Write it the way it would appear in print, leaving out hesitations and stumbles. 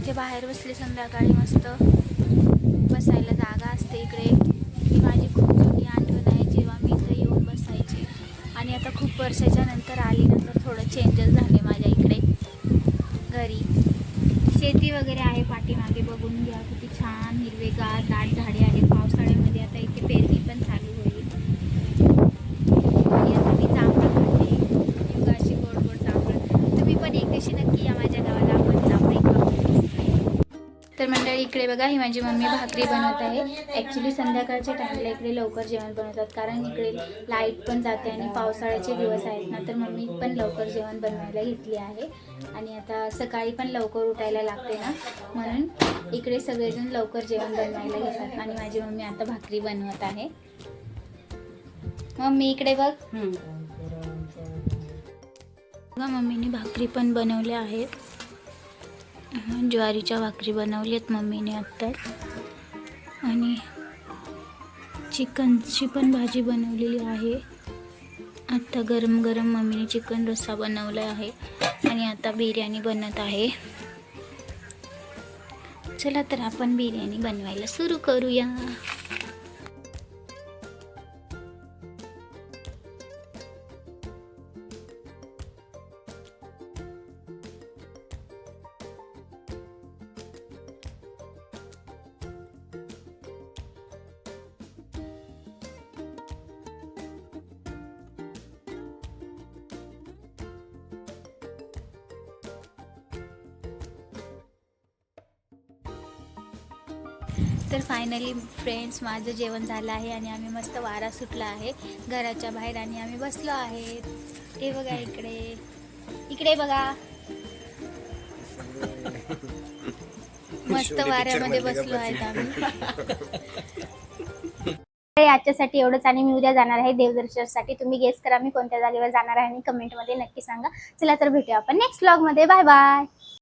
इथे बाहेर बसले संध्याकाळी, मस्त बसायला जागा असते इकडे. ही माझी खूप जुनी आठवण आहे, जेव्हा मी इथे येऊन बसायची. आणि आता खूप वर्षाच्या नंतर आली नंतर थोडं चेंजेस झाले माझ्या इकडे घरी. शेती वगैरे आहे पाठीमागे, बघून घ्या किती छान हिरवेगार दाट झाडे आहेत. पावसाळ्यामध्ये आता इथे पेरणी पण चालू होईल. आणि आता मी जांभळं खाते, युगाशी गोड गोड जांभळं. तुम्ही पण एक दिवशी नक्की या माझ्या गावाला, आपण जांभळे खाऊ. तर मंडळी इकडे बघा, ही माझी मम्मी भाकरी बनवत आहे. ॲक्च्युली संध्याकाळच्या टाईमला इकडे लवकर जेवण बनवतात, कारण इकडे लाईट पण जाते आणि पावसाळ्याचे दिवस आहेत ना, तर मम्मी पण लवकर जेवण बनवायला घेतली आहे. आणि आता सकाळी पण लवकर उठायला लागते ना, म्हणून इकडे सगळेजण लवकर जेवण बनवायला घेतात. आणि माझी मम्मी आता भाकरी बनवत आहे. मम्मी इकडे बघ. मम्मीने भाकरी पण बनवल्या आहेत. ज्वारीच्या भाकरी बनवल्यात मम्मीने आत्ताच. आणि चिकनची पण भाजी बनवलेली आहे. आत्ता गरम गरम मम्मीने चिकन रस्सा बनवला आहे. आणि आता बिर्याणी बनत आहे. चला तर आपण बिर्याणी बनवायला सुरू करूया. तर फायनली फ्रेंड्स, माझं जेवण झालं आहे आणि आम्ही मस्त वारा सुटला आहे घराच्या बाहेर आणि आम्ही बसलो आहे. हे बघा इकडे, इकडे बघा, मस्त वाऱ्यामध्ये बसलो आहेत आम्ही. याच्यासाठी एवढंच. आणि मी उद्या जाणार आहे देवदर्शनासाठी. तुम्ही गेस करा मी कोणत्या जागेवर जाणार आहे आणि कमेंटमध्ये नक्की सांगा. चला तर भेटूया आपण नेक्स्ट व्लॉगमध्ये. Bye bye.